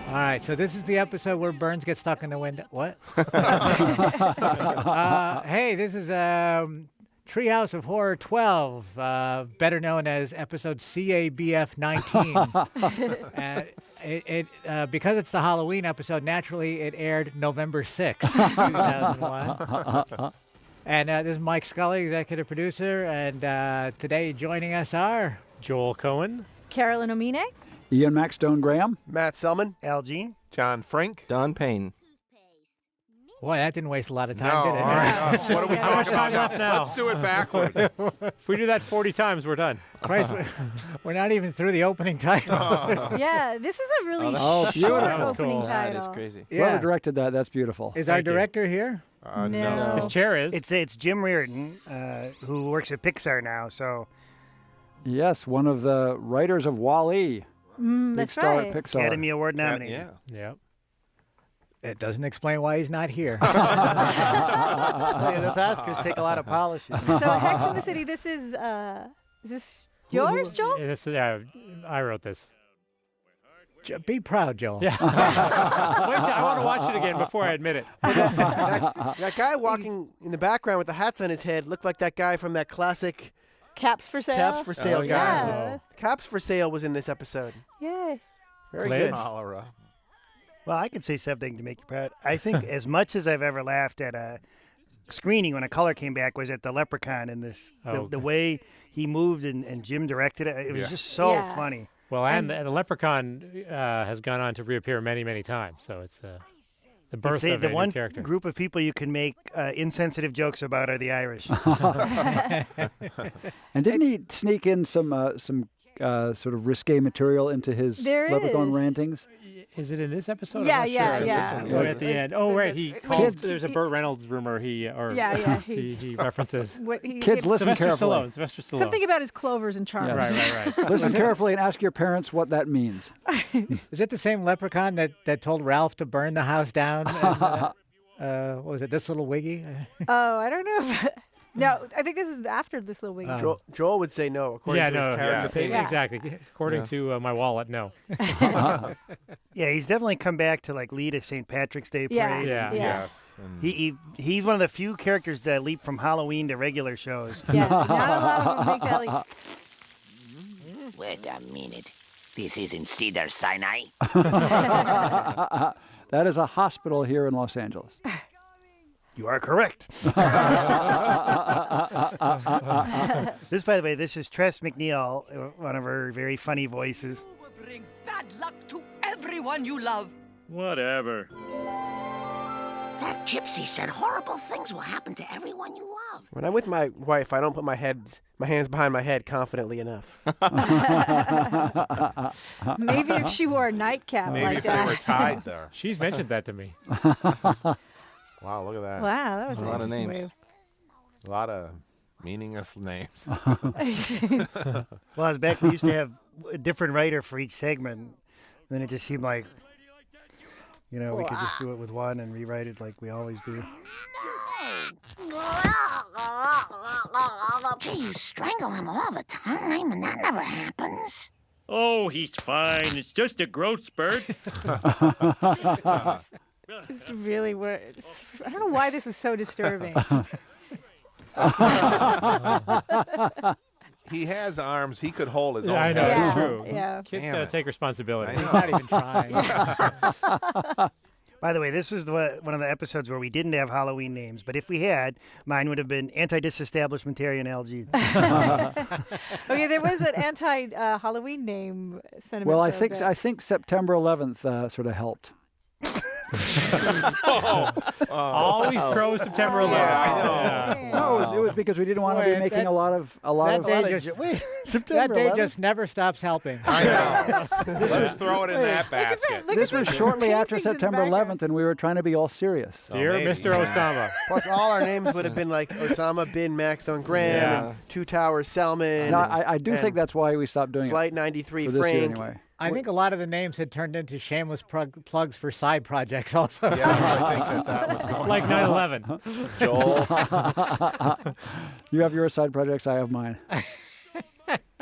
All right, so this is the episode where Burns gets stuck in the window. What? Hey, this is Treehouse of Horror 12, better known as episode CABF 19. Because it's the Halloween episode, naturally it aired November 6th, 2001. And this is Mike Scully, executive producer, and today joining us are Joel Cohen, Carolyn Omine, Ian Maxtone-Graham, Matt Selman, Al Jean, John Frink, Don Payne. Boy, that didn't waste a lot of time, did it? All right. What are we How much talking time about left now? Let's do it backwards. If we do that 40 times, we're done. Christ, we're not even through the opening title. Yeah, this is a really beautiful. short That was opening cool. title. That is crazy. Whoever directed that, that's beautiful. Is our Thank you. director here? No. His chair is. it's Jim Reardon, who works at Pixar now. So Yes, one of the writers of Wall-E. Big That's star right. at Pixar. Academy Award nominated. Yeah. Yeah. It doesn't explain why he's not here. Yeah, those Oscars take a lot of polishing. So Hex in the City, this is this yours, Joel? I wrote this. Be proud, Joel. Yeah. Wait till, I want to watch it again before I admit it. That guy walking in the background with the hats on his head looked like that guy from that classic Caps for sale. Caps for Sale guy. Yeah. Caps for Sale was in this episode. Yay. Very Liz? good. Cholera. Well, I could say something to make you proud. I think as much as I've ever laughed at a screening when a color came back was at the Leprechaun in this. The way he moved and Jim directed it, it was just so funny. Well, and the leprechaun has gone on to reappear many, many times. So it's the birth Say of the a one new character. group of people you can make insensitive jokes about are the Irish. And didn't he sneak in some sort of risque material into his There Leprechaun is. rantings? Is it in this episode? Yeah, I'm not yeah, sure. yeah. Right at the end. Oh, right. He calls. Kids- There's a Burt Reynolds rumor. He references. What he, Kids, listen Sylvester carefully. Stallone. Sylvester Stallone. Something about his clovers and charms. Yes. Right. Listen carefully and ask your parents what that means. Is it the same leprechaun that told Ralph to burn the house down? And, what was it, This Little Wiggy? Oh, I don't know. No, I think this is after this little wig. Joel would say no, according to his character page. Yeah. Exactly. According to my wallet, no. Yeah, he's definitely come back to like lead a St. Patrick's Day Yeah. parade. Yeah. Yes. And He's one of the few characters that leap from Halloween to regular shows. Yeah, not a lot of them make that leap. Wait a minute. This isn't Cedar Sinai. That is a hospital here in Los Angeles. You are correct. This, by the way, this is Tress McNeil, one of her very funny voices. You will bring bad luck to everyone you love. Whatever. That gypsy said horrible things will happen to everyone you love. When I'm with my wife, I don't put my hands behind my head confidently enough. Maybe if she wore a nightcap maybe like if they that. were tied there. She's mentioned that to me. Wow, look at that. Wow, that was A lot of interesting names. wave. A lot of meaningless names. Well, I was back. We used to have a different writer for each segment. And then it just seemed like, we could just do it with one and rewrite it like we always do. Gee, you strangle him all the time, and that never happens. Oh, he's fine. It's just a growth spurt. It's really what. I don't know why this is so disturbing. He has arms. He could hold his own I know, head. it's Yeah, true. yeah. Kids Damn got to it. take responsibility. I He's know. not even trying. By the way, this was one of the episodes where we didn't have Halloween names, but if we had, mine would have been anti-disestablishmentarian LG. Okay, there was an anti-Halloween name sentiment. Well, I for a think bit. I think September 11th sort of helped. Always pro September 11th. Yeah, I Yeah. No, it was because we didn't want to Boy, be making that- a lot of That day September that day 11th? just never stops helping. I know. Let's throw it in that basket. Look This at was the shortly after paintings in the September background. 11th, and we were trying to be all serious. Dear maybe. Mr. Osama. Plus, all our names would have been like Osama bin Maxtone-Graham, Yeah. and Two Towers Selman, No, I do and think that's why we stopped doing Flight it 93 for this year Frink. anyway. I think a lot of the names had turned into shameless plugs for side projects also. Yes, I think that was going Like on. 9/11. Joel. You have your side projects, I have mine.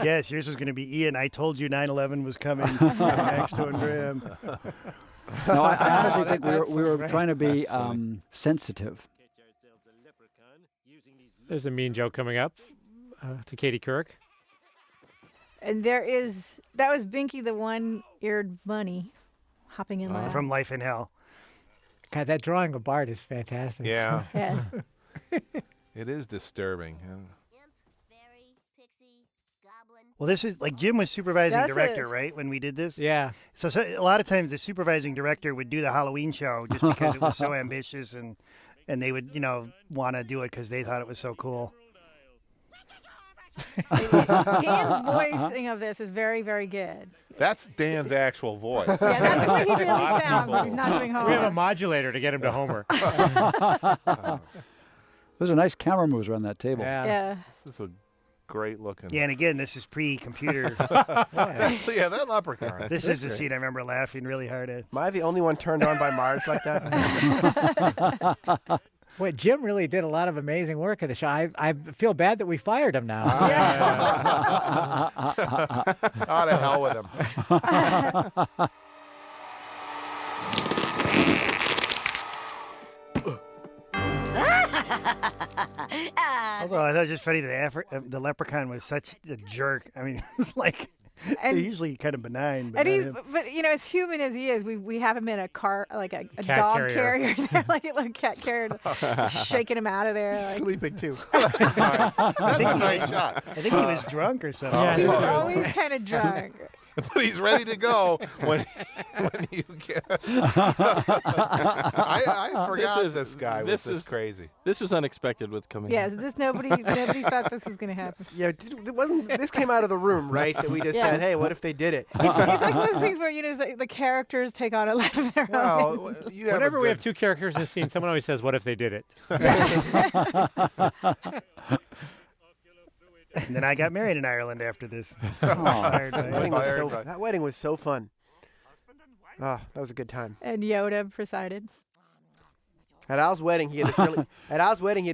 Yes, yours was going to be Ian. I told you 9/11 was coming. Maxtone-Graham. No, I honestly think that's we were right. trying to be That's funny. sensitive. There's a mean joke coming up to Katie Couric. And that was Binky the one-eared bunny hopping in line. From Life in Hell. God, that drawing of Bart is fantastic. Yeah, Yeah. it is disturbing. Well, this is like Jim was supervising That's director, it. right, when we did this? Yeah. So a lot of times the supervising director would do the Halloween show just because it was so ambitious and they would, want to do it because they thought it was so cool. Dan's voicing of this is very, very good. That's Dan's actual voice. Yeah, that's the way he really sounds when he's not doing We have a homework. modulator to get him to Homer. Those are nice camera moves around that table. Yeah. This is a great looking. Yeah, and again, this is pre-computer. Yeah, that leprechaun. This is the scene I remember laughing really hard at. Am I the only one turned on by Marge like that? Wait, Jim really did a lot of amazing work at the show. I feel bad that we fired him now. Oh, to hell with him. Also, I thought it was just funny that the leprechaun was such a jerk. I mean, it was like they're And- usually kind of benign. But And not he's, him. but as human as he is, we have him in a car, like a Cat dog carrier. carrier, there, like a little cat carrier, shaking him out of there. Like, Sleeping too. That's a nice shot. I think he was drunk or something. Yeah. he was always kind of drunk. But he's ready to go when you get. I forgot this guy was this crazy. This was unexpected. What's coming? Yes, nobody thought this was going to happen. Yeah, this came out of the room, right? That we just Yeah. said, hey, what if they did it? It's like those things where the characters take on a life of their own. Well, you have Whenever a we have good- two characters in a scene, someone always says, "What if they did it?" And then I got married in Ireland after this. That wedding was so fun. Ah, that was a good time. And Yoda presided. At Al's wedding, he had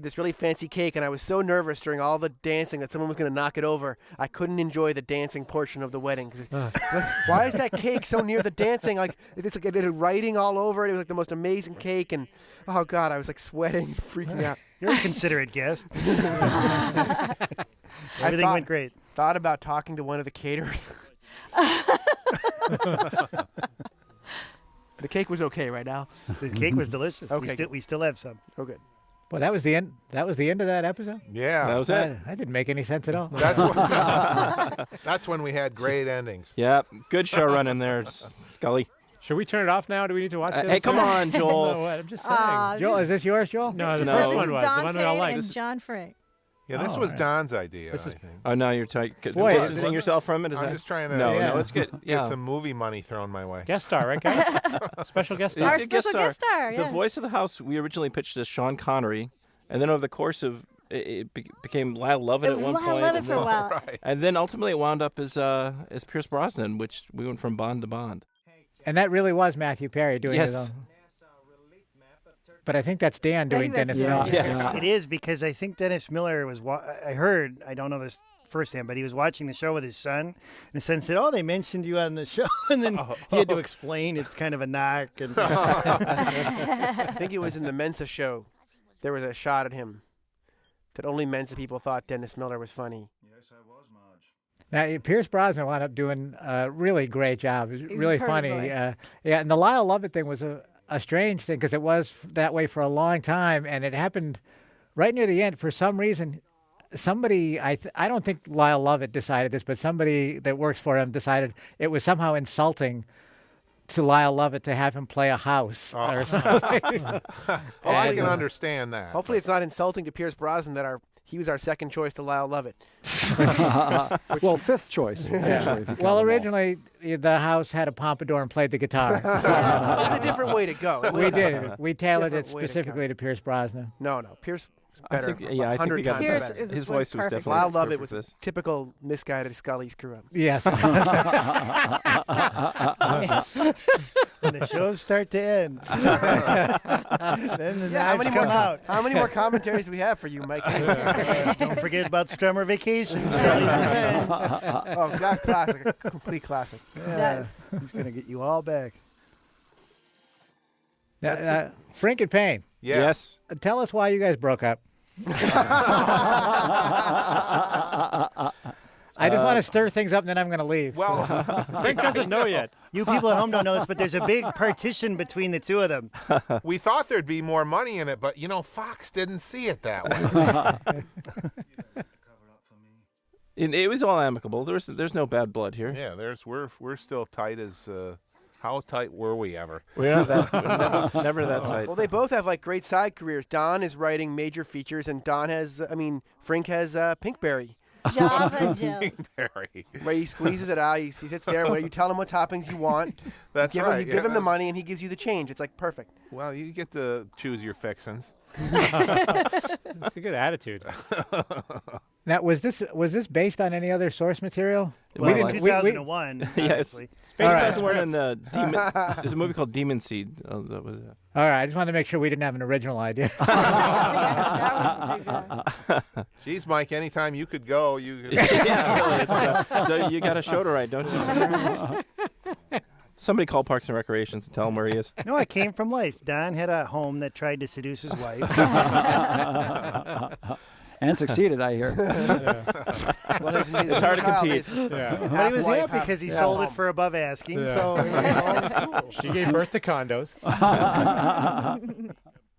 this really fancy cake, and I was so nervous during all the dancing that someone was going to knock it over. I couldn't enjoy the dancing portion of the wedding. Why is that cake so near the dancing? Like it's like it had writing all over it. It was like the most amazing cake, and oh god, I was like sweating, freaking out. You're a considerate guest. Everything went great. Thought about talking to one of the caterers. The cake was okay, right, Al? The cake was delicious. Okay. We still have some. Oh, good. Well, that was the end. That was the end of that episode. Yeah, That was it. That didn't make any sense at all. That's when we had great endings. Yeah, good show running there, Scully. Should we turn it off now? Do we need to watch it? Hey, come on, Joel. No, what? I'm just saying. Joel, is this yours, Joel? No, the No. first This one This is was Don the one we all Payne liked. and John Frank. Yeah, this was Don's idea. I think. Oh, no, you're Boy, distancing yourself from it? Is I'm that? just trying to No, it's good. get Yeah. some movie money thrown my way. Guest star, right, guys? Special guest star. Our He's a guest special guest star, The yes. voice of the house we originally pitched as Sean Connery, and then over the course of it became Lyle Lovett It at was one Lyle point. Lovett and for a then- while. Right. And then ultimately it wound up as Pierce Brosnan, which we went from Bond to Bond. And that really was Matthew Perry doing his Yes. own. But I think that's Dan doing that's Dennis Dan. Miller. Yes. It is because I think Dennis Miller was. I heard. I don't know this firsthand, but he was watching the show with his son, and his son said, "Oh, they mentioned you on the show," and then he had to explain it's kind of a knock. And I think it was in the Mensa show. There was a shot at him that only Mensa people thought Dennis Miller was funny. Now, Pierce Brosnan wound up doing a really great job. It was He's really a perfect funny. voice. Yeah, and the Lyle Lovett thing was a strange thing because it was that way for a long time, and it happened right near the end. For some reason, somebody, I don't think Lyle Lovett decided this, but somebody that works for him decided it was somehow insulting to Lyle Lovett to have him play a house or something. I can understand that. Hopefully, it's not insulting to Pierce Brosnan that he was our second choice to Lyle Lovett. Well, fifth choice. Actually, if you count them Well, all. originally the house had a pompadour and played the guitar. It was a different way to go. It We was did. We tailored it different way to go. specifically to Pierce Brosnan. No, Pierce was I better. think, yeah, I think 100 we got times Pierce better. is- his was voice was perfect. definitely Lyle Lovett perfect was for this. typical misguided Scully screw up. Yes. when the shows start to end, then the knives come out. How many more commentaries do we have for you, Mike? Don't forget about Strummer Vacation. Scully's Revenge. Oh, that classic, a complete classic. Yeah, he's gonna get you all back. Frink and Payne. Yeah. Yes. Tell us why you guys broke up. I just want to stir things up, and then I'm going to leave. Well, Frink doesn't know yet. You people at home don't know this, but there's a big partition between the two of them. we thought there'd be more money in it, but Fox didn't see it that way. It was all amicable. There's no bad blood here. Yeah, we're still tight as. How tight were we ever? We're not that never that tight. Well, they both have like great side careers. Don is writing major features, and Frink has Pinkberry. Java Joe. Pinkberry. Where he squeezes it out. He sits there where you tell him what toppings you want. That's you right. give him the money, and he gives you the change. It's like perfect. Well, you get to choose your fixins. That's a good attitude. Now, was this based on any other source material? Well, in 2001, yes. obviously. There's a movie called Demon Seed. Oh, that was it. All right, I just wanted to make sure we didn't have an original idea. Jeez, Mike, anytime you could go, you could. Yeah, really, so you got a show to write, don't you? Somebody call Parks and Recreations and tell him where he is. No, it came from life. Don had a home that tried to seduce his wife. And succeeded, I hear. It's hard to compete. But he was happy because he sold it for above asking. Yeah. So it was cool. She gave birth to condos.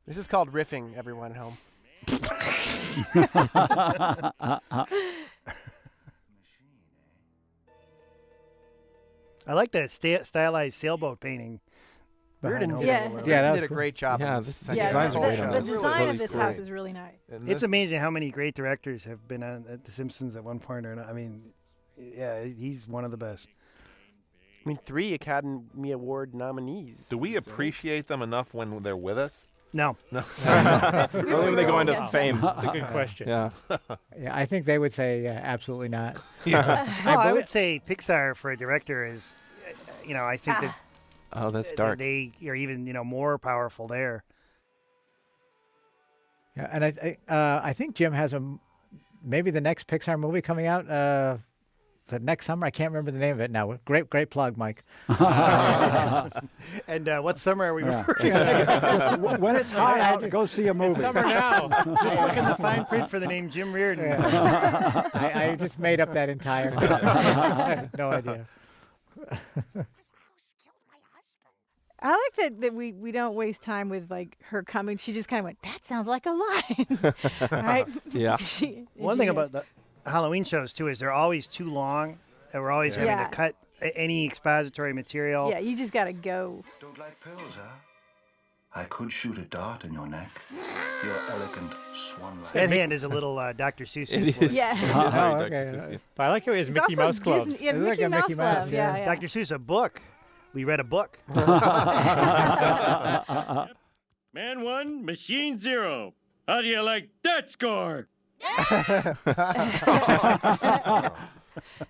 This is called riffing, everyone at home. I like that stylized sailboat painting. Reardon did, Yeah. Reardon did a great job. Yeah, on this this. designs are great on the this. design of Really this house great. is really nice. And It's amazing how many great directors have been on The Simpsons at one point or another. I mean, yeah, he's one of the best. I mean, 3 Academy Award nominees. Do we appreciate them enough when they're with us? No. Only when they go into fame. That's a good question. Yeah. Yeah, I think they would say absolutely not. Yeah. Well, I would say Pixar for a director is, I think that Oh, that's dark. they are even, more powerful there. Yeah, and I think Jim has maybe the next Pixar movie coming out the next summer. I can't remember the name of it now. Great plug, Mike. And what summer are we referring to? When it's hot out, go see a movie. Summer now. Just look in the fine print for the name Jim Reardon. I just made up that entire thing. I have no idea. I like that we don't waste time with like her coming. She just kind of went, that sounds like a line. Right? Yeah. One thing about the Halloween shows, too, is they're always too long. And we're always having to cut any expository material. Yeah, you just got to go. Don't like pills, huh? I could shoot a dart in your neck. Your elegant swan-like. That hand is a little Dr. Seuss. It is. Yeah. It is very Oh, Dr. okay. Seuss. But I like how he has It's Mickey also Mouse gloves. Disney, yeah, it's It's like Mickey a Mouse Mickey Mouse, gloves. Yeah. Dr. Seuss, a book. We read a book. Man 1, machine 0. How do you like that score?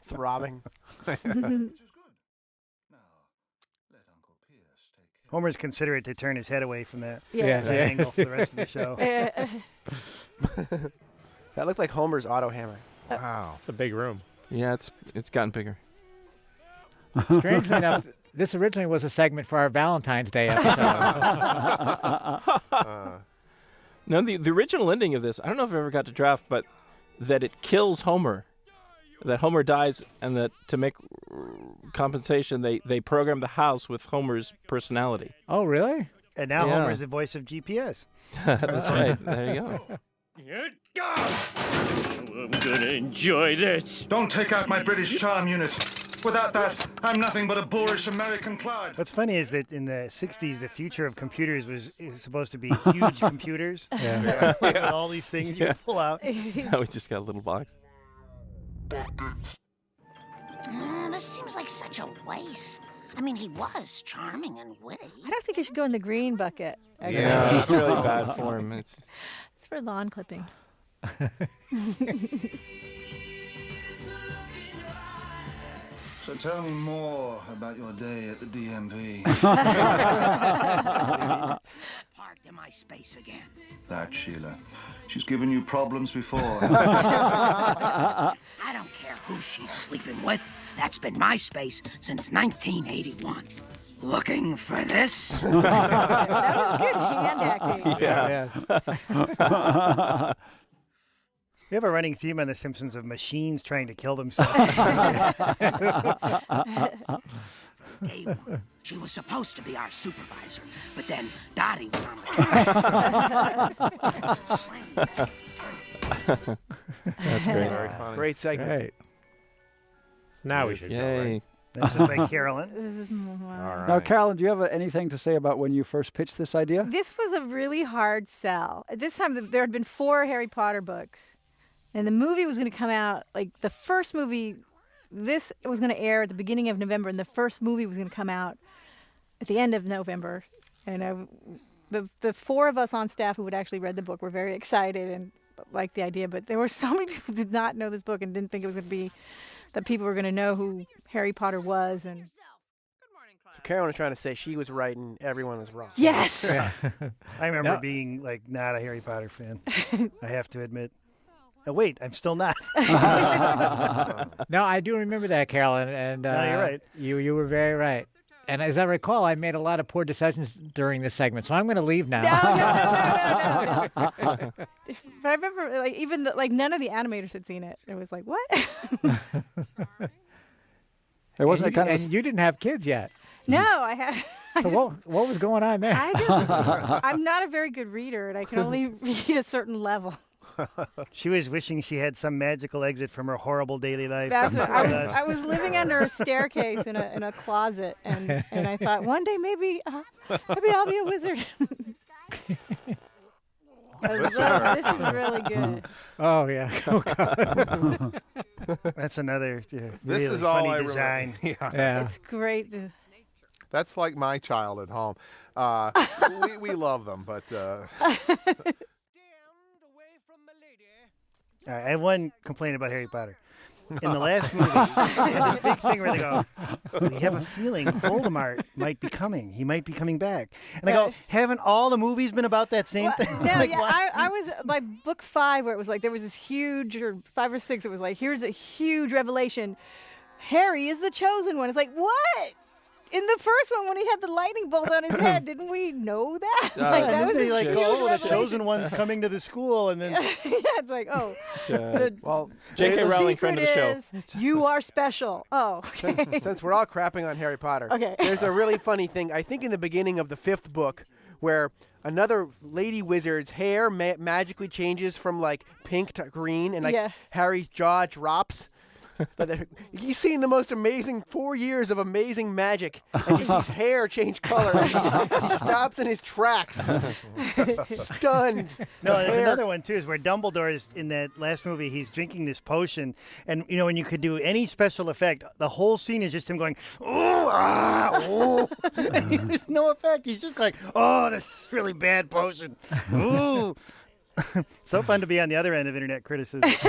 Throbbing. Homer's considerate to turn his head away from that, Yeah. that angle for the rest of the show. That looked like Homer's auto hammer. Wow. It's a big room. Yeah, it's gotten bigger. Strangely enough, this originally was a segment for our Valentine's Day episode. No, the original ending of this, I don't know if I ever got to draft, but that it kills Homer. That Homer dies, and that to make compensation, they program the house with Homer's personality. Oh, really? And now Yeah. Homer's the voice of GPS. That's right. There you go. I'm gonna enjoy this. Don't take out my British charm unit. Without that, I'm nothing but a boorish American clod. What's funny is that in the 60s, the future of computers was supposed to be huge computers. Yeah. With all these things you can pull out. Now we just got a little box. This seems like such a waste. I mean, he was charming and witty. I don't think it should go in the green bucket. actually. Yeah, it's really bad form. It's for lawn clippings. So tell me more about your day at the DMV. Parked in my space again. That Sheila. She's given you problems before. I don't care who she's sleeping with. That's been my space since 1981. Looking for this? That was good hand acting. Yeah. We have a running theme on The Simpsons of machines trying to kill themselves. Day one, she was supposed to be our supervisor, but then Dottie went on the That's great. Very funny. Great segment. Great. Now we should go, Yay. right? This is by Carolyn. This is All Now, right. Carolyn, do you have anything to say about when you first pitched this idea? This was a really hard sell. At this time, there had been 4 Harry Potter books, and the movie was going to come out, like the first movie, this was going to air at the beginning of November, and the first movie was going to come out at the end of November. And the 4 of us on staff who had actually read the book were very excited and liked the idea, but there were so many people who did not know this book and didn't think it was going to be, that people were going to know who Harry Potter was. And Carolyn was trying to say she was right and everyone was wrong. yes. I remember being like not a Harry Potter fan. I have to admit. Oh, wait, I'm still not. No, I do remember that, Carolyn, and No, you're right. You were very right. And as I recall, I made a lot of poor decisions during this segment, so I'm going to leave now. No. But I remember, like, even like none of the animators had seen it. It was like, what? It wasn't and kind you, of. and you didn't have kids yet. No, I had. So what was going on there? I'm not a very good reader, and I can only read a certain level. She was wishing she had some magical exit from her horrible daily life. That's what, I was living under a staircase in a closet, and I thought one day maybe I'll be a wizard. This is really good. Oh yeah. Oh, God. That's another This really is all funny I design. Really, Yeah. It's great. That's like my child at home. We love them, but All right, I have one complaint about Harry Potter. In the last movie, they had this big thing where they go, we have a feeling Voldemort might be coming. He might be coming back. And I go, haven't all the movies been about that same thing? No, Like, yeah, why? I was like book 5 where it was like there was this huge, or 5 or 6, it was like, here's a huge revelation. Harry is the chosen one. It's like, what? In the first one, when he had the lightning bolt on his head, didn't we know that? Like, that was they this like, huge oh, the revelation. chosen one's coming to the school, and then Yeah, it's like, oh. Well, J.K. the Rowling, friend of the show. secret is you are special. Oh, okay. Since we're all crapping on Harry Potter, Okay. there's a really funny thing. I think in the beginning of the 5th book, where another lady wizard's hair magically changes from like pink to green, and like Yeah. Harry's jaw drops. But he's seen the most amazing 4 years of amazing magic, and he sees hair change color. He stops in his tracks, stunned. No, The there's hair- another one too. Is where Dumbledore is in that last movie. He's drinking this potion, and you know when you could do any special effect, the whole scene is just him going, "Oh, ah, oh," and there's no effect. He's just like, "Oh, this is really bad potion." Ooh. So fun to be on the other end of internet criticism. This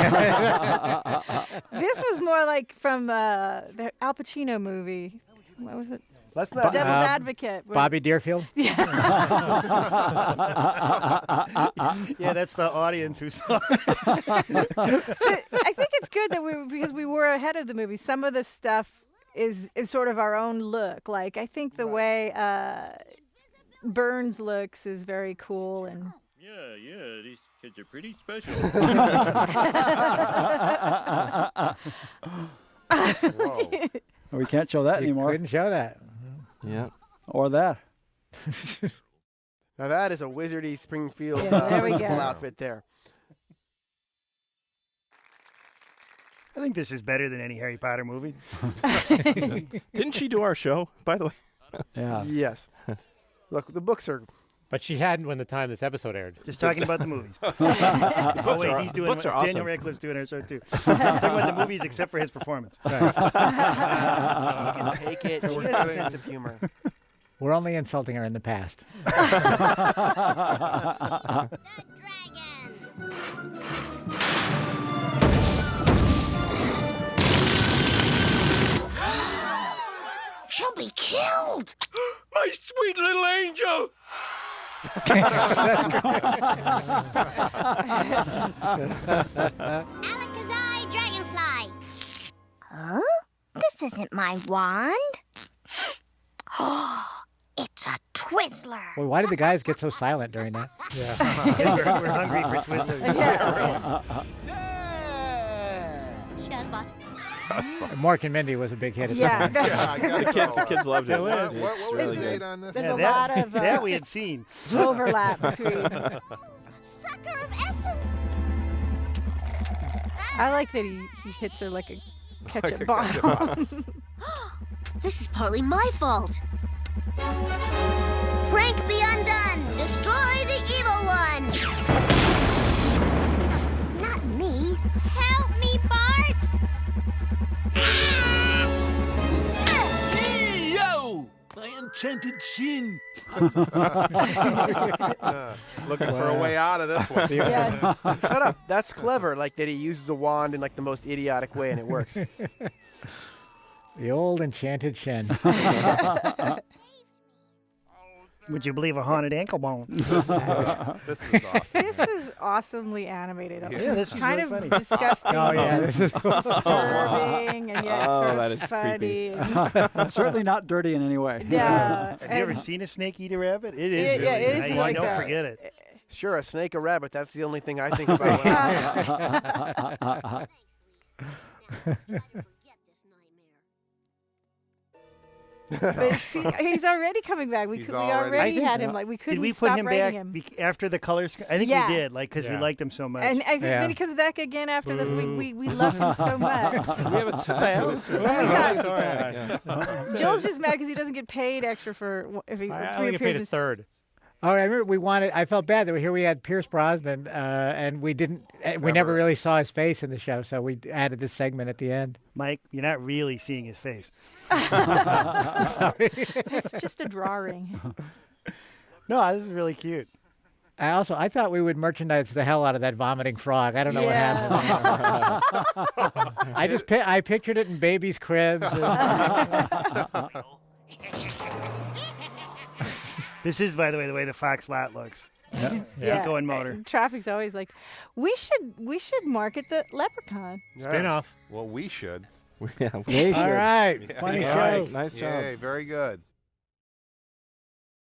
was more like from the Al Pacino movie. What was it? Let's not. Devil's Advocate. where- Bobby Deerfield. Yeah, that's the audience who saw it. But I think it's good that because we were ahead of the movie. Some of the stuff is sort of our own look. Like I think the way Burns looks is very cool and. Yeah, these kids are pretty special. whoa. we can't show that You anymore. couldn't show that. Yeah. Or that. Now that is a wizardy Springfield Yeah, there we principal go. outfit there. I think this is better than any Harry Potter movie. Didn't she do our show, by the way? Yeah. Yes. Look, the books are. But she hadn't when the time this episode aired. Just talking about the movies. Books Wait, are- he's doing books are Daniel awesome. Radcliffe's doing our show too. Talking about the movies except for his performance. She can take it. She has a sense of humor. We're only insulting her in the past. She'll be killed. My sweet little angel! Alakazai Dragonfly. Huh? This isn't my wand. It's a Twizzler. Well, why did the guys get so silent during that? Yeah. we're hungry for Twizzlers. Chestnut. Mork and Mindy was a big hit at Yeah, the time. that's, I guess The kids loved it. What It's was really the good. date on this? there's a that, lot of that we had seen. overlap between. Sucker of essence. I like that he hits her like a ketchup a bottle. ketchup This is partly my fault. Frank, be undone. Destroy the evil one. Not me. Help me, Bart. Yo! My enchanted chin. Looking for a way out of this one. Yeah. Shut up. That's clever. Like that he uses a wand in like the most idiotic way and it works. The old enchanted shin. Would you believe a haunted ankle bone? This was awesome. This was awesomely animated. It was Yeah, this was kind really of funny. disgusting, Oh, yeah. This is disturbing, and yet Oh, sort that of is funny. It's certainly not dirty in any way. Yeah. Have you ever seen a snake eat a rabbit? It is Yeah, really yeah, it is nice. like Don't a- forget it. Sure, a snake, a rabbit. That's the only thing I think about. When I But see, he's already coming back. We He's we already- already I think- had him. Like we couldn't Did we stop put him writing back him. after the color? I think Yeah. we did, like because we Yeah. liked him so much. And I think Yeah. then he comes back again after the we loved him so much. Do we have a tag for this? Yeah. Joel's just mad because he doesn't get paid extra for if he I only get paid a reappears. third. Oh, I remember I felt bad that here we had Pierce Brosnan, and we never really saw his face in the show, so we added this segment at the end. Mike, you're not really seeing his face. It's just a drawing. No, this is really cute. I thought we would merchandise the hell out of that vomiting frog. I don't know what happened. I pictured it in babies' cribs. This is, by the way the Fox lot looks. Yeah. Going motor. Traffic's always like, we should market the leprechaun. Spin-off. Well, we should. Yeah. All right, funny Yeah. show. All right, nice job. Yay, very good.